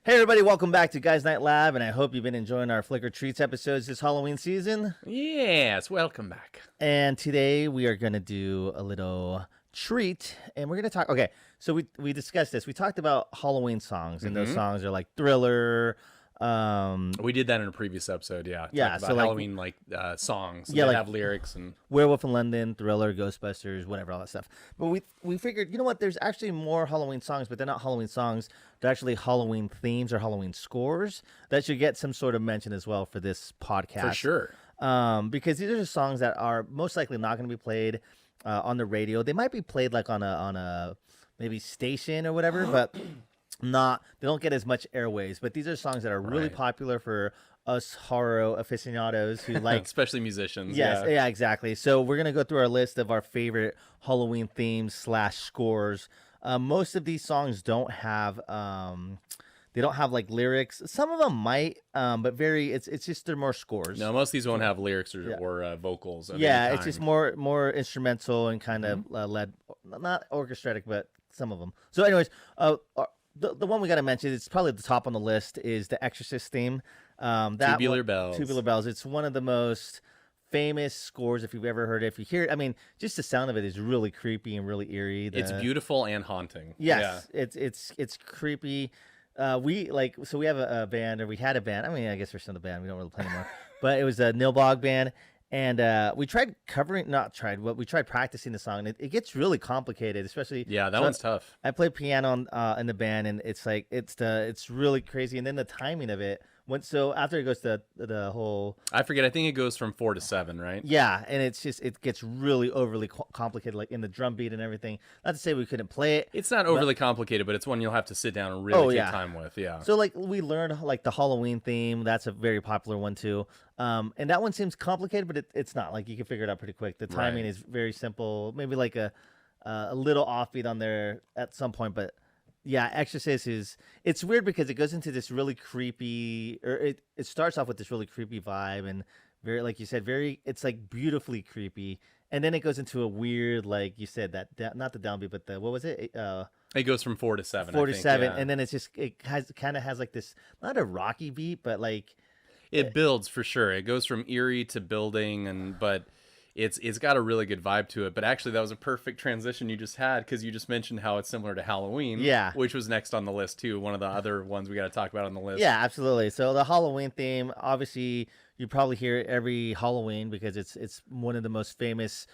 Hey everybody, welcome back to Guys Night Lab, and I hope you've been enjoying our Flicker Treats episodes this Halloween season. Yes, welcome back. And today we are going to do a little treat, and we're going to talk. Okay, so we discussed this. We talked about Halloween songs, and those songs are like Thriller. We did that in a previous episode, yeah. Yeah, Talked so about like Halloween songs yeah, that like have lyrics and Werewolf in London, Thriller, Ghostbusters, whatever, all that stuff. But we figured, you know what? There's actually more Halloween songs, but they're not Halloween songs. They're actually Halloween themes or Halloween scores that should get some sort of mention as well for this podcast. for sure. Because these are just songs that are most likely not going to be played on the radio. They might be played like on a maybe station or whatever, but they don't get as much airways. But these are songs that are really Right. popular for us horror aficionados who like Especially musicians. yes, Yeah. yeah, exactly. So we're gonna go through our list of our favorite Halloween themes / scores. Most of these songs don't have they don't have like lyrics. Some of them might, but it's just they're more scores. No, most of these won't have lyrics Yeah. or vocals. Of Yeah, any it's just kind. more instrumental and kind of led, not orchestratic, but some of them. So, anyways, the one we got to mention, it's probably the top on the list, is the Exorcist theme. Tubular Bells. Tubular Bells. It's one of the most famous scores if you've ever heard it. If you hear it, I mean, just the sound of it is really creepy and really eerie. It's beautiful and haunting. Yes, it's creepy. We have a band, or we had a band. I mean, I guess we're still in the band. We don't really play anymore. But it was a Nilbog band, and we tried we tried practicing the song. And it gets really complicated, especially Yeah, that so one's tough. I play piano in the band, and it's really crazy. And then the timing of it. So after it goes to the whole I forget. I think it goes from 4 to 7, right? yeah, and it gets really overly complicated, like in the drum beat and everything. Not to say we couldn't play it. It's not overly complicated, but it's one you'll have to sit down and really take time with. Yeah. So like we learned like the Halloween theme. That's a very popular one too. And that one seems complicated, but it's not. Like you can figure it out pretty quick. The timing Right. is very simple. Maybe like a little offbeat on there at some point, but yeah, Exorcist it's weird because it goes into this really creepy, or it starts off with this really creepy vibe and very, like you said, it's like beautifully creepy. And then it goes into a weird, like you said, not the downbeat, but what was it? It goes from 4 to 7. 47, Yeah. and then it kind of has like this, not a rocky beat, but like It builds for sure. It goes from eerie to building, but it's got a really good vibe to it. But actually, that was a perfect transition you just had, because you just mentioned how it's similar to Halloween. Yeah. Which was next on the list too. One of the other ones we got to talk about on the list. yeah, absolutely. So the Halloween theme, obviously, you probably hear it every Halloween because it's one of the most famous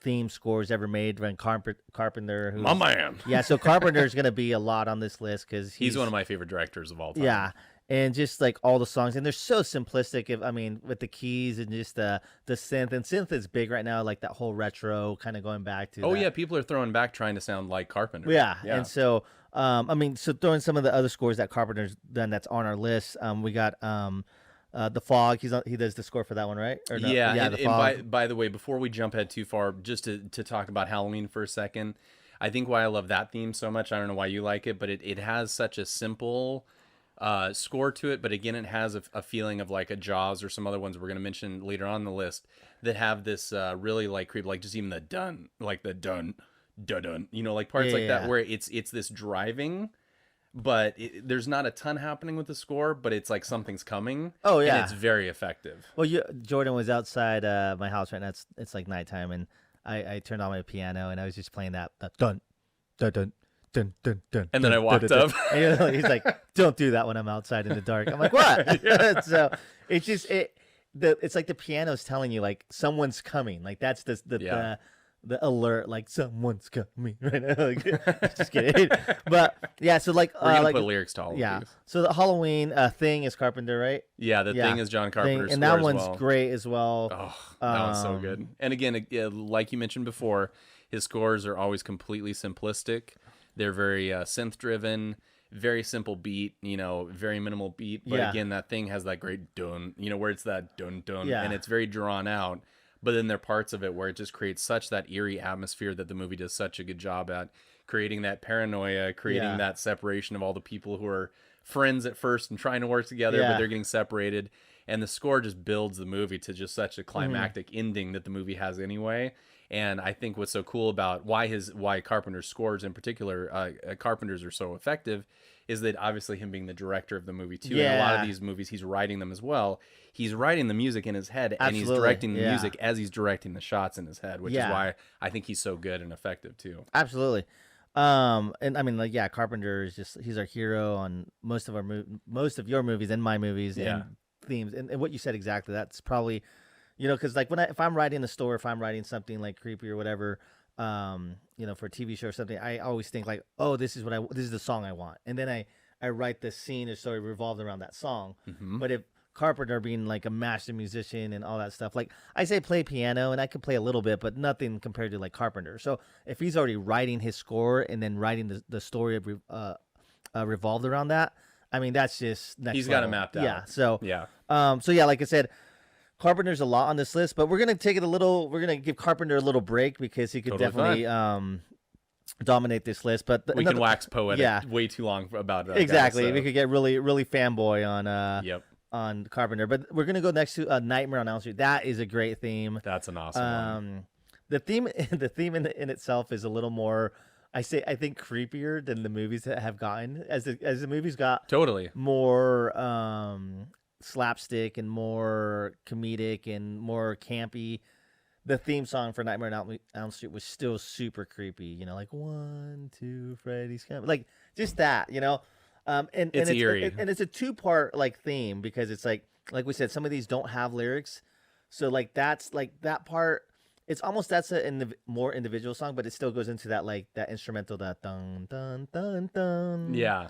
theme scores ever made. Van Carpenter, My man. yeah, so Carpenter's gonna be a lot on this list because He's one of my favorite directors of all time. yeah, and just like all the songs, and they're so simplistic. I mean, with the keys and just the synth, and synth is big right now, like that whole retro kind of going back to. Oh that. yeah, people are throwing back trying to sound like Carpenter. Yeah, Yeah. and so I mean, so throwing some of the other scores that Carpenter's done that's on our list, we got the Fog. He does the score for that one, right? Or no? Yeah, yeah. and, The and Fog. by the way, before we jump ahead too far, just to talk about Halloween for a second, I think why I love that theme so much, I don't know why you like it, but it has such a simple score to it, but again, it has a feeling of like a Jaws or some other ones we're going to mention later on the list that have this really like creep, like just even the dun, like the dun, dun, dun, like parts like that, where it's this driving, but there's not a ton happening with the score, but it's like something's coming. Oh, yeah. And it's very effective. Well, Jordan was outside my house right now. It's like nighttime, and I turned on my piano and I was just playing that dun dun dun dun dun dun. And then dun, I walked dun, up. dun. And he's like, "Don't do that when I'm outside in the dark." I'm like, "What?" So it's just it's like the piano's telling you like someone's coming. Like that's the alert, like someone's coming right now. Like, just kidding. But yeah, so like We're gonna like put lyrics to all yeah. of these. So the Halloween thing is Carpenter, right? Yeah, the thing is John Carpenter's and score that one's as well. great as well. Oh, that one's so good. And again, like you mentioned before, his scores are always completely simplistic. They're very synth driven, very simple beat, very minimal beat. But Yeah. again, that thing has that great dun, where it's that dun dun, Yeah. and it's very drawn out. But then there are parts of it where it just creates such that eerie atmosphere that the movie does such a good job at creating that paranoia, creating Yeah. that separation of all the people who are friends at first and trying to work together, Yeah. but they're getting separated. And the score just builds the movie to just such a climactic ending that the movie has anyway. And I think what's so cool about why Carpenter's scores in particular, Carpenter's are so effective, is that obviously him being the director of the movie too. In a lot of these movies, he's writing them as well. He's writing the music in his head, and he's directing the music as he's directing the shots in his head, which is why I think he's so good and effective too. Absolutely. And I mean, like, Carpenter is he's our hero on most of your movies and my movies and themes. And what you said exactly, that's probably, because like if I'm writing a story, if I'm writing something like creepy or whatever, for a TV show or something, I always think like, oh, this is the song I want. And then I write the scene or story revolved around that song. But if Carpenter being like a master musician and all that stuff, like I say play piano and I can play a little bit, but nothing compared to like Carpenter. So if he's already writing his score and then writing the story revolved around that, I mean, that's just next He's level. got it mapped out. Yeah. So yeah. Like I said, Carpenter's a lot on this list, but we're gonna give Carpenter a little break because he could definitely dominate this list. But we can wax poetic way too long about that. Exactly. Guy, so. We could get really, really fanboy on Carpenter. But we're gonna go next to Nightmare on Elm Street. That is a great theme. That's an awesome one. The theme in itself is a little more, I think, creepier than the movies that have gotten. As the movies got more slapstick and more comedic and more campy, the theme song for Nightmare on Elm Street was still super creepy. Like 1, 2, Freddy's coming, like just that. And it's eerie, and it's a 2-part like theme because it's like we said, some of these don't have lyrics, so like that's like that part. It's almost that's more individual song, but it still goes into that like that instrumental, that dun dun dun dun. Yeah,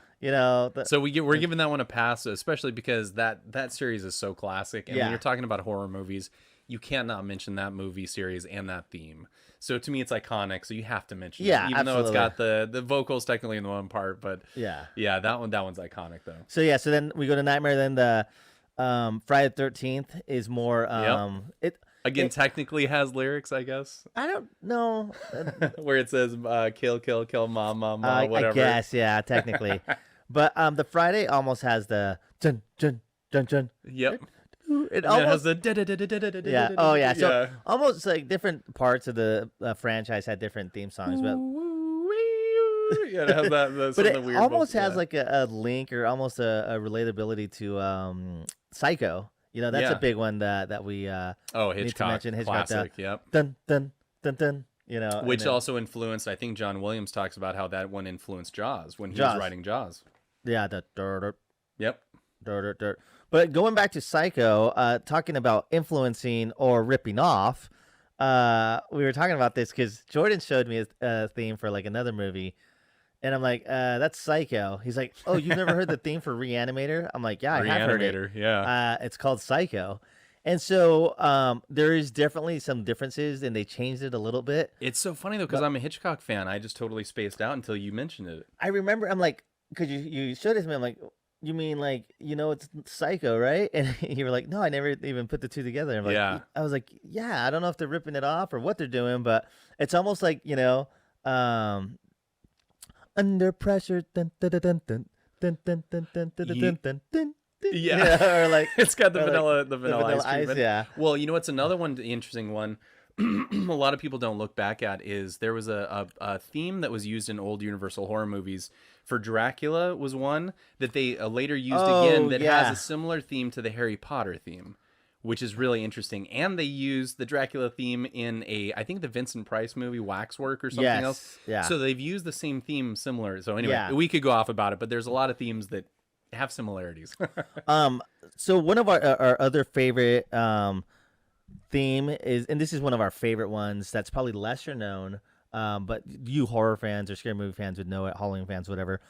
so we're giving that one a pass, especially because that series is so classic. And when you're talking about horror movies, you can't not mention that movie series and that theme. So to me, it's iconic. So you have to mention it, even though it's got the vocals technically in the one part. But that one's iconic though. So so then we go to Nightmare. Then the Friday the 13th is more technically has lyrics, I guess. I don't know. Where it says kill, kill, kill, mom, whatever. I guess, technically. But the Friday almost has the dun dun dun dun. Yep. It almost has the yeah. Oh yeah. So almost like different parts of the franchise had different theme songs, but it has that. But it almost has like a link or almost a relatability to Psycho. That's a big one that we Hitchcock, need to mention. Hitchcock, classic. Yep. Dun dun dun dun. Which also influenced. I think John Williams talks about how that one influenced Jaws when he was writing Jaws. Yeah. The dirt. Yep. Dirt. But going back to Psycho, talking about influencing or ripping off, we were talking about this because Jordan showed me a theme for like another movie, and I'm like, that's Psycho. He's like, oh, you've never heard the theme for Reanimator? I'm like, yeah, I have heard it. Yeah. It's called Psycho. And so there is definitely some differences, and they changed it a little bit. It's so funny, though, because I'm a Hitchcock fan. I just totally spaced out until you mentioned it. I remember, I'm like, because you showed it to me, I'm like, you mean like, it's Psycho, right? And you were like, no, I never even put the two together. I'm like, I was like, yeah, I don't know if they're ripping it off or what they're doing, but it's almost like, under pressure, dun dun dun dun dun dun dun dun dun dun dun dun. Yeah, or like it's got the vanilla ice cream. Yeah. Well, what's another one, interesting one. A lot of people don't look back at is there was a theme that was used in old Universal horror movies for Dracula was one that they later used again that has a similar theme to the Harry Potter theme, which is really interesting. And they used the Dracula theme in I think the Vincent Price movie Waxwork or something else. Yeah. So they've used the same theme similar. So anyway, we could go off about it, but there's a lot of themes that have similarities. So one of our other favorite theme is, and this is one of our favorite ones that's probably lesser known, but you horror fans or scary movie fans would know it, Halloween fans, whatever.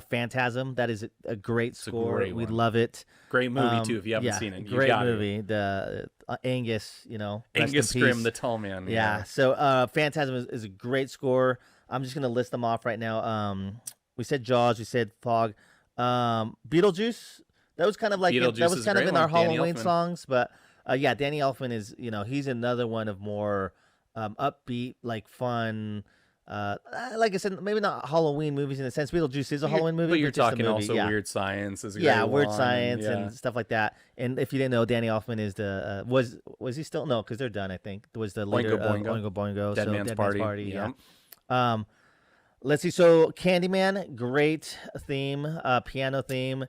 Phantasm, that is a great score. We love it. Great movie too if you haven't seen it. Great movie. The Angus, Angus Scrimm, the tall man. Yeah. So Phantasm is a great score. I'm just gonna list them off right now. We said Jaws. We said Fog. Beetlejuice. That was kind of like that was kind of in our Halloween songs, but Danny Elfman is he's another one of more upbeat, like fun. Like I said, maybe not Halloween movies in a sense. Beetlejuice is a Halloween movie, but you're talking also Weird Science is a great one. Weird Science and stuff like that. And if you didn't know, Danny Elfman is the was he still no? Because they're done. I think was the leader of Oingo Boingo. Dead Man's Party. Yeah. Let's see. So Candyman, great theme, piano theme.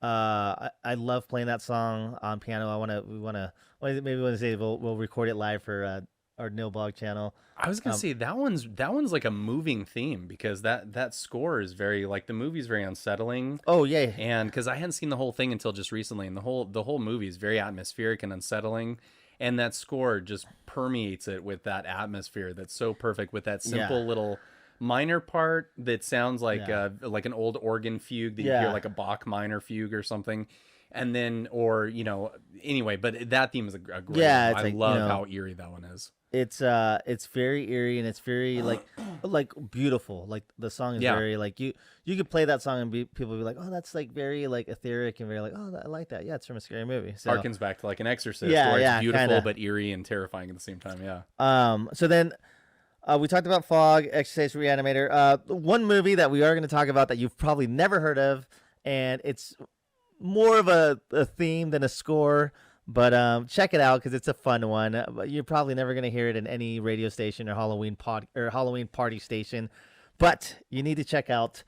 I love playing that song on piano. Maybe want to say we'll record it live for our Nil Blog channel. I was gonna say that one's like a moving theme because that score is very like the movie's very unsettling. Oh yeah, And because I hadn't seen the whole thing until just recently, and the whole movie is very atmospheric and unsettling, and that score just permeates it with that atmosphere that's so perfect with that simple little minor part that sounds like an old organ fugue that you hear like a Bach minor fugue or something. And then, or anyway, but that theme is a great one. I like, love how eerie that one is. It's very eerie and it's very like beautiful. Like the song is very like you could play that song and people would be like, oh, that's like very like etheric and very like, oh, I like that. Yeah, it's from a scary movie. So Harkens back to like an Exorcist, where it's beautiful kinda. but eerie and terrifying at the same time. Yeah. So then we talked about Fog, Exorcist Reanimator. One movie that we are going to talk about that you've probably never heard of, and it's more of a theme than a score. But check it out because it's a fun one. But you're probably never going to hear it in any radio station or Halloween party station. But you need to check out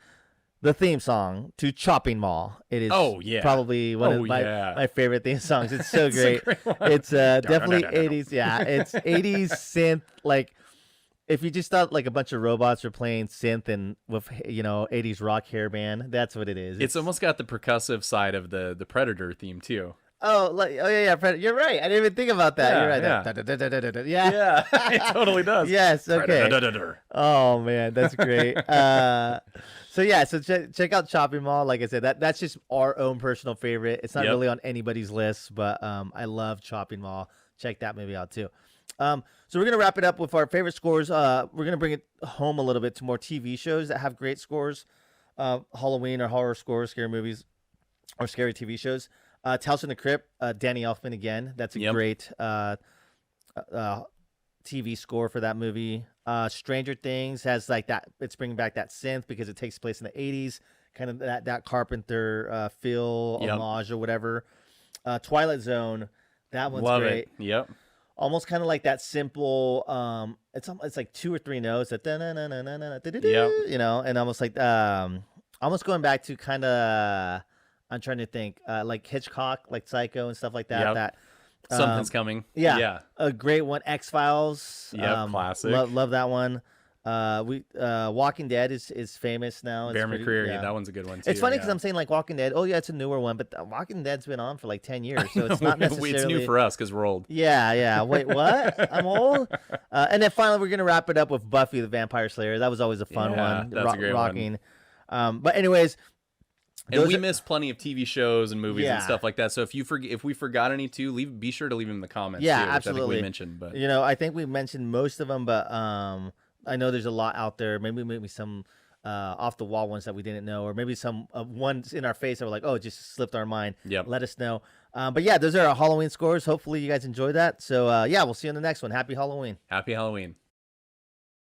the theme song to Chopping Mall. It is probably one of my favorite theme songs. It's so great. It's definitely 80s. Yeah, it's 80s synth. Like if you just thought like a bunch of robots were playing synth and with 80s rock hair band, that's what it is. It's almost got the percussive side of the Predator theme too. Oh yeah, Fred, you're right. I didn't even think about that. You're right. Yeah, it totally does. Yes, okay. Predator. Oh man, that's great. So check out Chopping Mall. Like I said, that's just our own personal favorite. It's not really on anybody's list, but I love Chopping Mall. Check that movie out too. So we're gonna wrap it up with our favorite scores. We're gonna bring it home a little bit to more TV shows that have great scores, Halloween or horror scores, scary movies, or scary TV shows. Tales from the Crypt, Danny Elfman again. That's a great TV score for that movie. Stranger Things has like that. It's bringing back that synth because it takes place in the 80s, kind of that Carpenter feel, homage or whatever. Twilight Zone, that one's great. Yep. Almost kind of like that simple. It's like 2 or 3 notes that and almost like almost going back to kind of. I'm trying to think, like Hitchcock, like Psycho and stuff like that. That something's coming. Yeah, a great one. X-Files. Classic. Love that one. Walking Dead is famous now. Bear McCreary, that one's a good one too. It's funny because I'm saying like Walking Dead. Oh yeah, it's a newer one, but Walking Dead's been on for like 10 years, so it's not necessarily. It's new for us because we're old. Yeah. Wait, what? I'm old. And then finally, we're gonna wrap it up with Buffy the Vampire Slayer. That was always a fun one. That's a great one. But anyways. And we missed plenty of TV shows and movies and stuff like that. So if we forgot any be sure to leave them in the comments. Yeah, too, absolutely. I think we mentioned, but I think we mentioned most of them, but I know there's a lot out there. Maybe some off the wall ones that we didn't know, or maybe some ones in our face that were like, oh, it just slipped our mind. Yep. Let us know. But yeah, those are our Halloween scores. Hopefully you guys enjoyed that. So we'll see you in the next one. Happy Halloween. Happy Halloween.